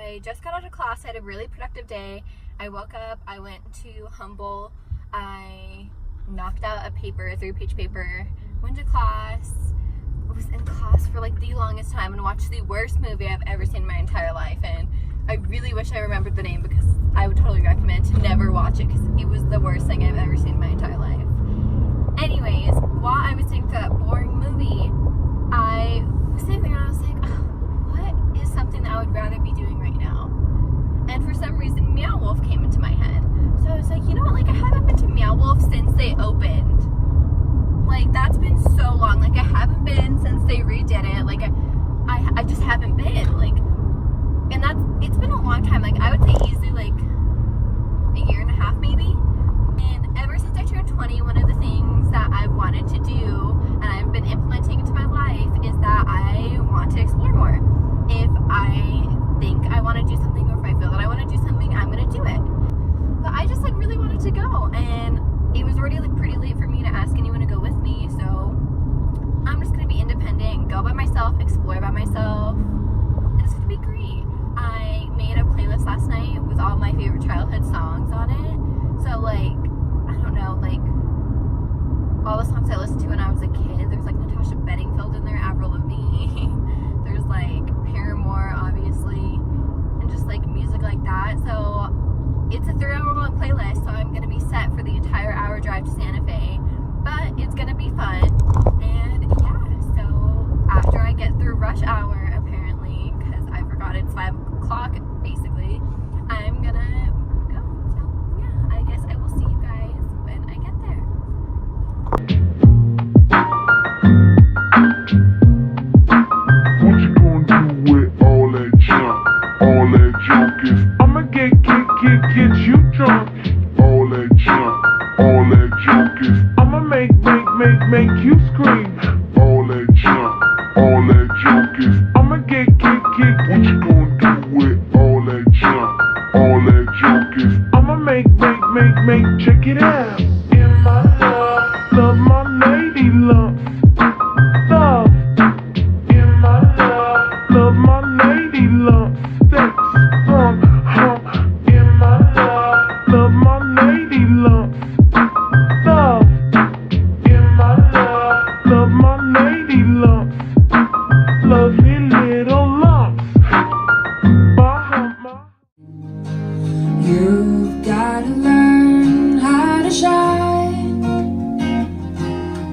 I just got out of class. I had a really productive day. I woke up, I went to Humble, I knocked out a paper, a 3-page paper, went to class, was in class for like the longest time and watched the worst movie I've ever seen in my entire life. And I really wish I remembered the name because I would totally recommend to never watch it because it was the worst thing I've ever seen in my entire life. Anyways, while I was sitting through that boring movie, I was sitting there and I was like, oh, what is something that I would rather be doing right now? And for some reason, Meow Wolf came into my head. So I was like, you know what, like I haven't been to Meow Wolf since they opened. Like that's been so long. Like I haven't been since they redid it. Like I just haven't been. Like, and it's been a long time. Like I would say easily like a year and a half maybe. And ever since I turned 20, one of the things that I've wanted to do and I've been implementing into my life is that I want to explore more. If I think I want to do something or if I feel that I want to do something, I'm going to do it. But I just like really wanted to go, and it was already like pretty late for me to ask anyone to go with me, so I'm just going to be independent, go by myself, explore by myself, and it's going to be great. I made a playlist last night with all my favorite childhood songs on it, so like, I don't know, like all the songs I listened to when I was a kid. There's like Natasha Bedingfield in there, Avril Lavigne, there's like Paramore obviously, and just like music like that. So it's a 3-hour long playlist, so I'm going to be set for the entire hour drive to Santa Fe, but it's going to be fun. And yeah, so after I get through rush hour apparently, because I forgot it's 5 o'clock basically, I'm going to go. So yeah, I guess I will see you guys when I get there. What you gonna do with all that junk? All that junk is I'ma get you drunk. All that junk is I'ma make you scream. All that junk is I'ma get what you gonna do with all that junk? All that junk is I'ma make check it out. In my love my lady lumps. Love in my love my lady lumps. Sex from in my love my lady lumps. Love in my love my lady lumps. Lovely little lumps. You've gotta learn how to shine,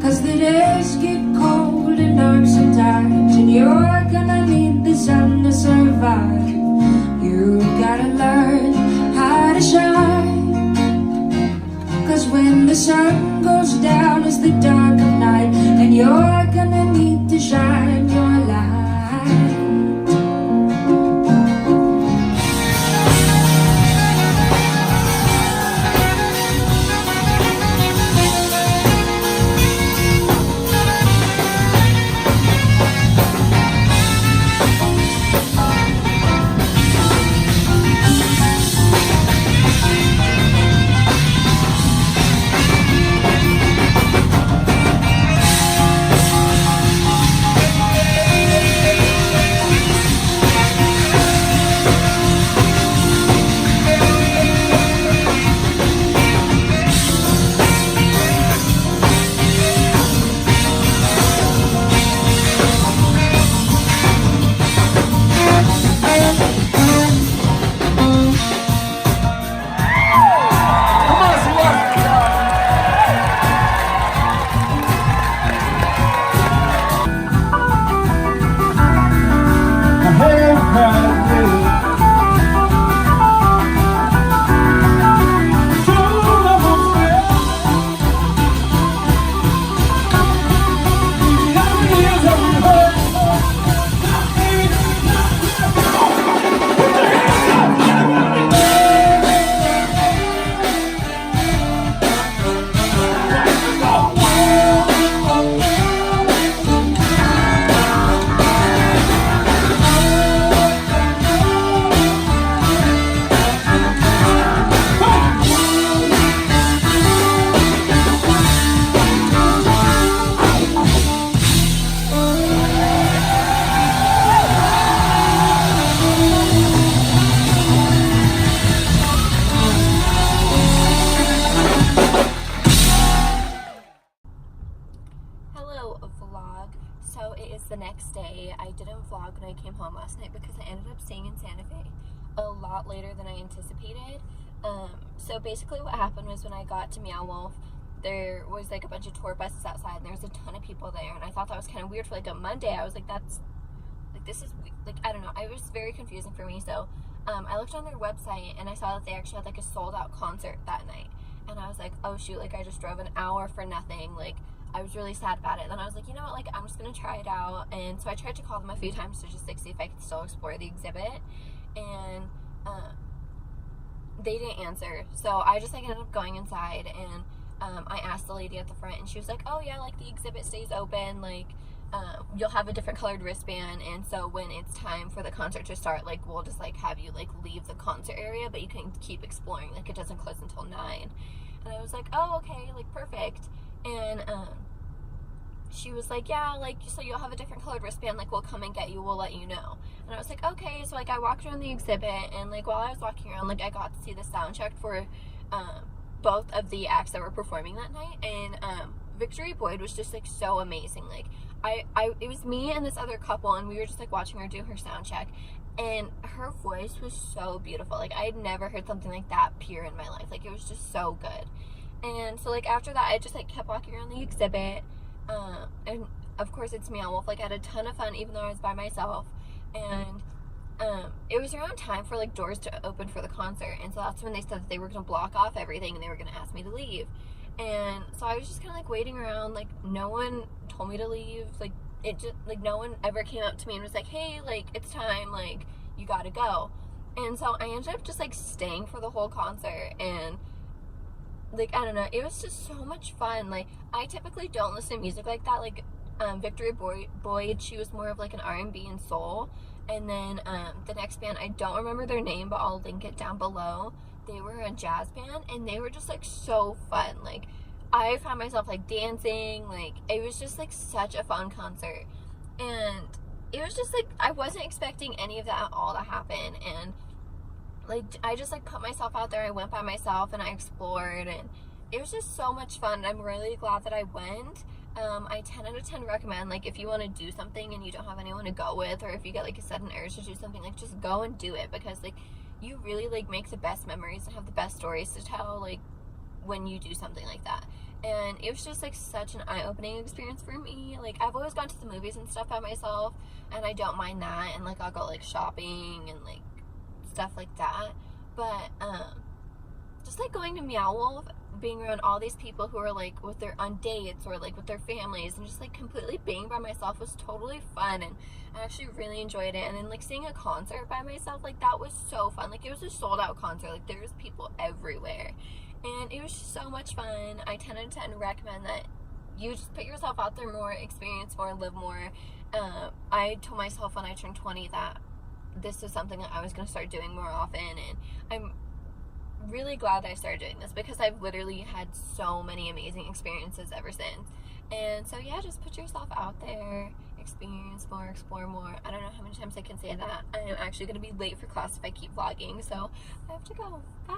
'cause the days get cold and dark sometimes, and you're gonna need the sun to survive. You gotta learn how to shine, 'cause when the sun goes down it's the dark of night, and you're gonna need to shine your light. the next day. I didn't vlog when I came home last night because I ended up staying in Santa Fe a lot later than I anticipated. So basically what happened was when I got to Meow Wolf, there was like a bunch of tour buses outside and there was a ton of people there, and I thought that was kind of weird for like a Monday. I was like, that's like, this is like, I don't know, it was very confusing for me. So I looked on their website and I saw that they actually had like a sold out concert that night, and I was like, oh shoot, like I just drove an hour for nothing. Like I was really sad about it. Then I was like, you know what, like I'm just gonna try it out. And so I tried to call them a few times to just like see if I could still explore the exhibit, and they didn't answer. So I just like ended up going inside, and I asked the lady at the front, and she was like, oh yeah, like the exhibit stays open, like you'll have a different colored wristband, and so when it's time for the concert to start, like we'll just like have you like leave the concert area, but you can keep exploring, like it doesn't close until 9. And I was like, oh okay, like perfect. And she was like, yeah, like so you'll have a different colored wristband, like we'll come and get you, we'll let you know. And I was like, okay. So like I walked around the exhibit, and like while I was walking around, like I got to see the sound check for both of the acts that were performing that night. And Victory Boyd was just like so amazing. Like it was me and this other couple, and we were just like watching her do her sound check, and her voice was so beautiful. Like I had never heard something like that pure in my life. Like it was just so good. And so like after that I just like kept walking around the exhibit, and of course it's Meow Wolf. Like I had a ton of fun even though I was by myself. And it was around time for like doors to open for the concert, and so that's when they said that they were gonna block off everything and they were gonna ask me to leave. And so I was just kind of like waiting around. Like no one told me to leave. Like it just like no one ever came up to me and was like, hey, like it's time, like you gotta go. And so I ended up just like staying for the whole concert, and like I don't know, it was just so much fun. Like I typically don't listen to music like that. Like Victory Boyd, she was more of like an R&B and soul. And then the next band, I don't remember their name, but I'll link it down below. They were a jazz band, and they were just like so fun. Like I found myself like dancing. Like it was just like such a fun concert, and it was just like I wasn't expecting any of that at all to happen. And like I just like put myself out there. I went by myself and I explored, and it was just so much fun. I'm really glad that I went. I 10 out of 10 recommend, like if you want to do something and you don't have anyone to go with, or if you get like a sudden urge to do something, like just go and do it, because like you really like make the best memories and have the best stories to tell like when you do something like that. And it was just like such an eye-opening experience for me. Like I've always gone to the movies and stuff by myself, and I don't mind that, and like I'll go like shopping and like stuff like that. But just like going to Meow Wolf, being around all these people who are like with their on dates or like with their families, and just like completely being by myself was totally fun, and I actually really enjoyed it. And then like seeing a concert by myself, like that was so fun. Like it was a sold out concert, like there was people everywhere, and it was just so much fun. I 10 out of 10 recommend that you just put yourself out there more, experience more, live more. I told myself when I turned 20 that this was something that I was going to start doing more often, and I'm really glad that I started doing this, because I've literally had so many amazing experiences ever since. And so yeah, just put yourself out there, experience more, explore more. I don't know how many times I can say that. I am actually going to be late for class if I keep vlogging, so I have to go. Bye!